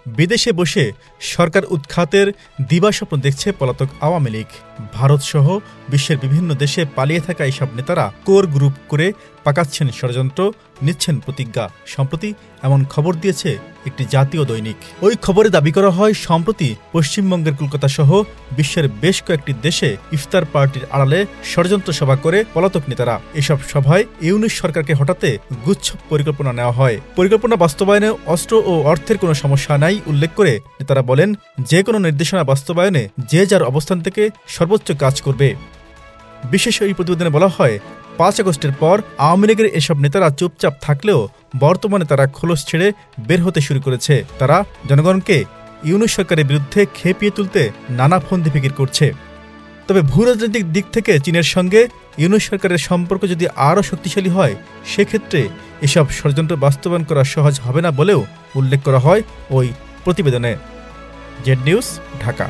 বিদেশে বসে সরকার উৎখাতের দিবাস্বপ্ন দেখছে পলাতক আওয়ামী লীগ। ভারতসহ বিশ্বের বিভিন্ন দেশে পালিয়ে থাকা এইসব নেতারা কোর গ্রুপ করে পাকাচ্ছেন ষড়যন্ত্র, নিচ্ছেন প্রতিজ্ঞা। সম্প্রতি এমন খবর দিয়েছে একটি জাতীয় দৈনিক। ওই খবরে দাবি করা হয়, সম্প্রতি পশ্চিমবঙ্গের কলকাতা সহ বিশ্বের বেশ কয়েকটি দেশে ইফতার পার্টির আড়ালে ষড়যন্ত্র সভা করে পলাতক নেতারা। এসব সভায় ইউনূস সরকারকে হটাতে গুচ্ছ পরিকল্পনা নেওয়া হয়। পরিকল্পনা বাস্তবায়নে অস্ত্র ও অর্থের কোনো সমস্যা নাই উল্লেখ করে নেতারা বলেন, যে কোনো নির্দেশনা বাস্তবায়নে যে যার অবস্থান থেকে সর্বোচ্চ কাজ করবে। বিশেষ এই প্রতিবেদনে বলা হয়, ৫ আগস্টের পর আওয়ামী লীগের এসব নেতারা চুপচাপ থাকলেও বর্তমানে তারা খোলস ছেড়ে বের হতে শুরু করেছে। তারা জনগণকে ইউনূস সরকারের বিরুদ্ধে খেপিয়ে তুলতে নানা ফন্দি ফিকির করছে। তবে ভূরাজনৈতিক দিক থেকে চীনের সঙ্গে ইউনূস সরকারের সম্পর্ক যদি আরও শক্তিশালী হয়, সেক্ষেত্রে এসব ষড়যন্ত্র বাস্তবায়ন করা সহজ হবে না বলেও উল্লেখ করা হয় ওই প্রতিবেদনে। Z news, Dhaka.